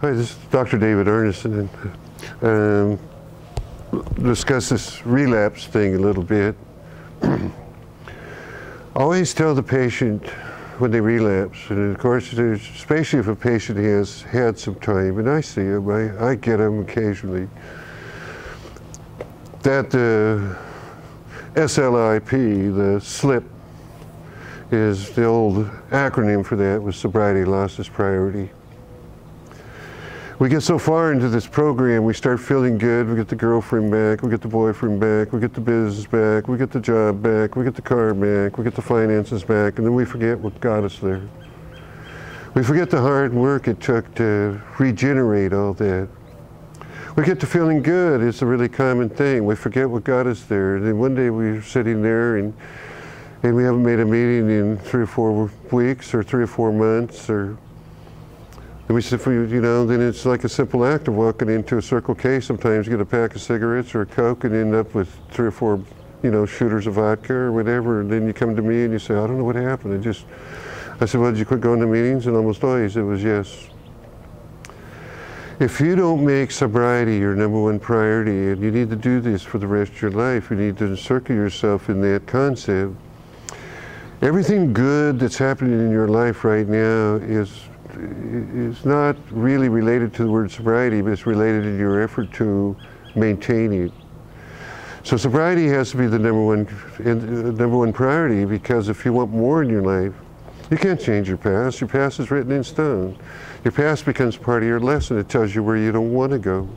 Hi, this is Dr. David Arneson, and discuss this relapse thing a little bit. Always tell the patient when they relapse, and of course, especially if a patient has had some time, and I see them, I get them occasionally, that the SLIP, the SLIP, is the old acronym for that, was sobriety, loss is priority. We get so far into this program, we start feeling good, we get the girlfriend back, we get the boyfriend back, we get the business back, we get the job back, we get the car back, we get the finances back, and then we forget what got us there. We forget the hard work it took to regenerate all that. We get to feeling good, it's a really common thing. We forget what got us there. And then one day we're sitting there and we haven't made a meeting in 3 or 4 weeks or 3 or 4 months, and we said, then it's like a simple act of walking into a Circle K sometimes, get a pack of cigarettes or a Coke and end up with 3 or 4, shooters of vodka or whatever. And then you come to me and you say, I don't know what happened. I said, well, did you quit going to meetings? And almost always it was yes. If you don't make sobriety your #1 priority, and you need to do this for the rest of your life, you need to encircle yourself in that concept. Everything good that's happening in your life right now is not really related to the word sobriety, but it's related in your effort to maintain it. So sobriety has to be the #1 priority, because if you want more in your life, you can't change your past. Your past is written in stone. Your past becomes part of your lesson. It tells you where you don't want to go.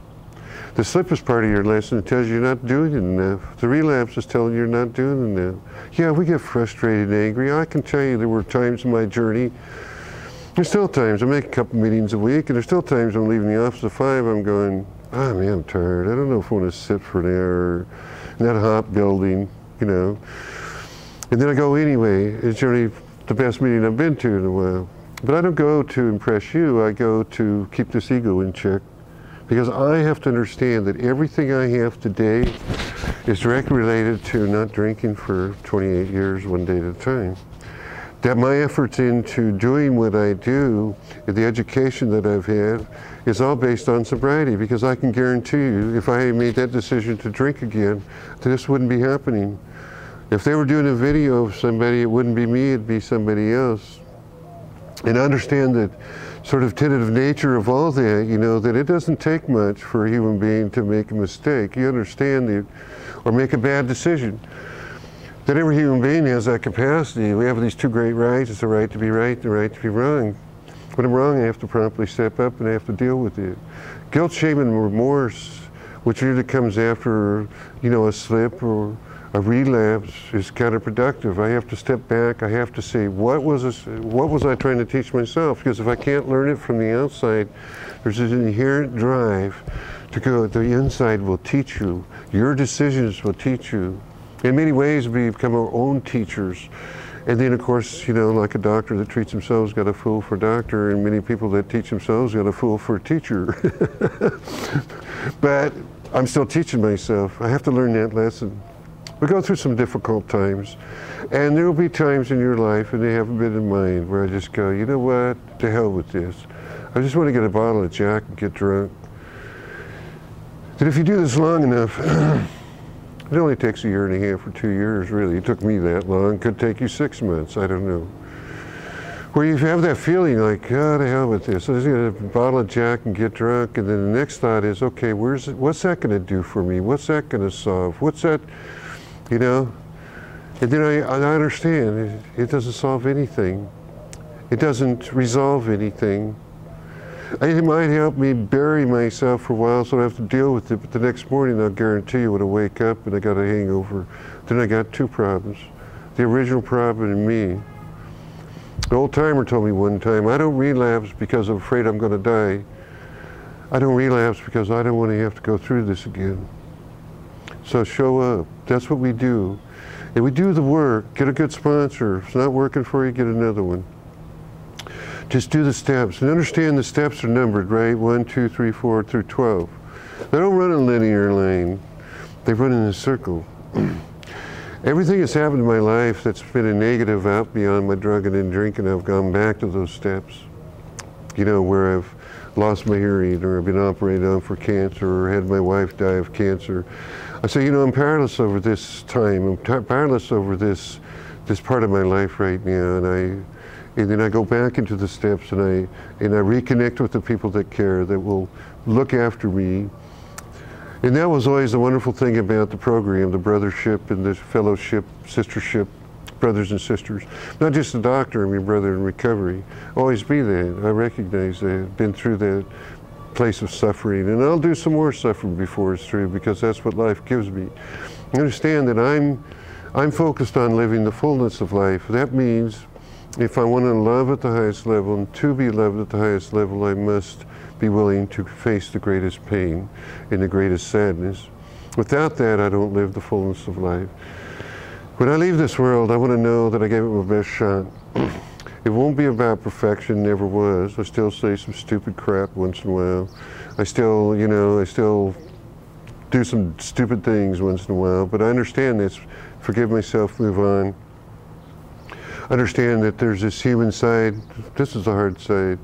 The slip is part of your lesson. It tells you you're not doing it enough. The relapse is telling you you're not doing it enough. Yeah, we get frustrated and angry. I can tell you there were times in my journey. There's still times, I make a couple meetings a week, and there's still times I'm leaving the office at 5, I'm going, oh man, I'm tired. I don't know if I want to sit for an hour in that hot building, And then I go anyway. It's generally the best meeting I've been to in a while. But I don't go to impress you, I go to keep this ego in check. Because I have to understand that everything I have today is directly related to not drinking for 28 years, 1 day at a time. That my efforts into doing what I do, the education that I've had, is all based on sobriety, because I can guarantee you, if I made that decision to drink again, this wouldn't be happening. If they were doing a video of somebody, it wouldn't be me, it'd be somebody else. And I understand that sort of tentative nature of all that, that it doesn't take much for a human being to make a mistake. You understand it, or make a bad decision. That every human being has that capacity. We have these 2 great rights. It's the right to be right and the right to be wrong. When I'm wrong, I have to promptly step up and I have to deal with it. Guilt, shame, and remorse, which usually comes after, a slip or a relapse, is counterproductive. I have to step back. I have to say, what was I trying to teach myself? Because if I can't learn it from the outside, there's an inherent drive to go. The inside will teach you. Your decisions will teach you. In many ways, we become our own teachers. And then, of course, like a doctor that treats themselves got a fool for a doctor, and many people that teach themselves got a fool for a teacher. But I'm still teaching myself. I have to learn that lesson. We go through some difficult times, and there will be times in your life, and they haven't been in mine, where I just go, you know what, to hell with this. I just want to get a bottle of Jack and get drunk. And if you do this long enough, it only takes 1.5 years or 2 years, really. It took me that long. It could take you 6 months, I don't know. Where you have that feeling like, oh, to hell with this. I'm just going to get a bottle of Jack and get drunk. And then the next thought is, okay, what's that going to do for me? What's that going to solve? What's that, And then I understand, it doesn't solve anything. It doesn't resolve anything. It might help me bury myself for a while so I don't have to deal with it, but the next morning I'll guarantee you when I wake up and I got a hangover, then I got 2 problems. The original problem and me. The old timer told me one time, I don't relapse because I'm afraid I'm going to die. I don't relapse because I don't want to have to go through this again. So show up. That's what we do. And we do the work. Get a good sponsor. If it's not working for you, get another one. Just do the steps, and understand the steps are numbered, right? 1, 2, 3, 4 through 12. They don't run in a linear line. They run in a circle. Everything that's happened in my life that's been a negative out beyond my drug and drinking, I've gone back to those steps. you know, where I've lost my hearing, or I've been operated on for cancer, or had my wife die of cancer. I say, you know, I'm powerless over this time. I'm powerless over this part of my life right now, and then I go back into the steps, and I reconnect with the people that care, that will look after me. And that was always the wonderful thing about the program, the brothership and the fellowship, sistership, brothers and sisters. Not just a doctor, I'm your brother in recovery. Always be that. I recognize that. Been through that place of suffering, and I'll do some more suffering before it's through, because that's what life gives me. Understand that I'm focused on living the fullness of life. That means if I want to love at the highest level, and to be loved at the highest level, I must be willing to face the greatest pain and the greatest sadness. Without that, I don't live the fullness of life. When I leave this world, I want to know that I gave it my best shot. It won't be about perfection, never was. I still say some stupid crap once in a while. I still, you know, I still do some stupid things once in a while, but I understand this. Forgive myself, move on. Understand that there's this human side. This is the hard side.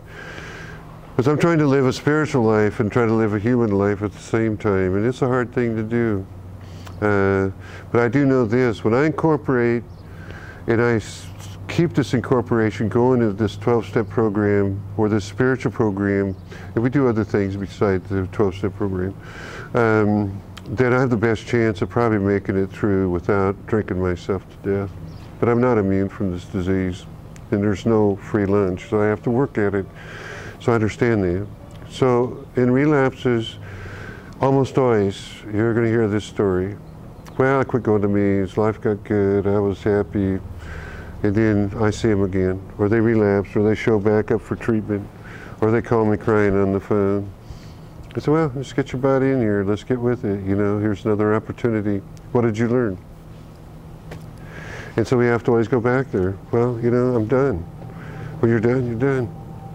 Because I'm trying to live a spiritual life and try to live a human life at the same time, and it's a hard thing to do. But I do know this: when I incorporate, and I keep this incorporation going into this 12-step program, or this spiritual program, and we do other things besides the 12-step program, then I have the best chance of probably making it through without drinking myself to death. But I'm not immune from this disease, and there's no free lunch, so I have to work at it. So I understand that. So in relapses, almost always, you're going to hear this story. Well, I quit going to meetings, life got good, I was happy, and then I see them again. Or they relapse, or they show back up for treatment, or they call me crying on the phone. I say, well, let's get your body in here, let's get with it. You know, here's another opportunity. What did you learn? And so we have to always go back there. Well, you know, I'm done. When you're done, you're done.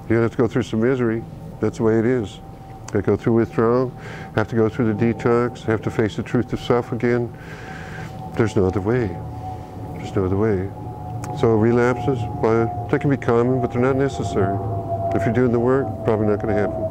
You have to go through some misery. That's the way it is. I go through withdrawal, have to go through the detox, have to face the truth of self again. There's no other way. There's no other way. So relapses, well, they can be common, but they're not necessary. If you're doing the work, probably not going to happen.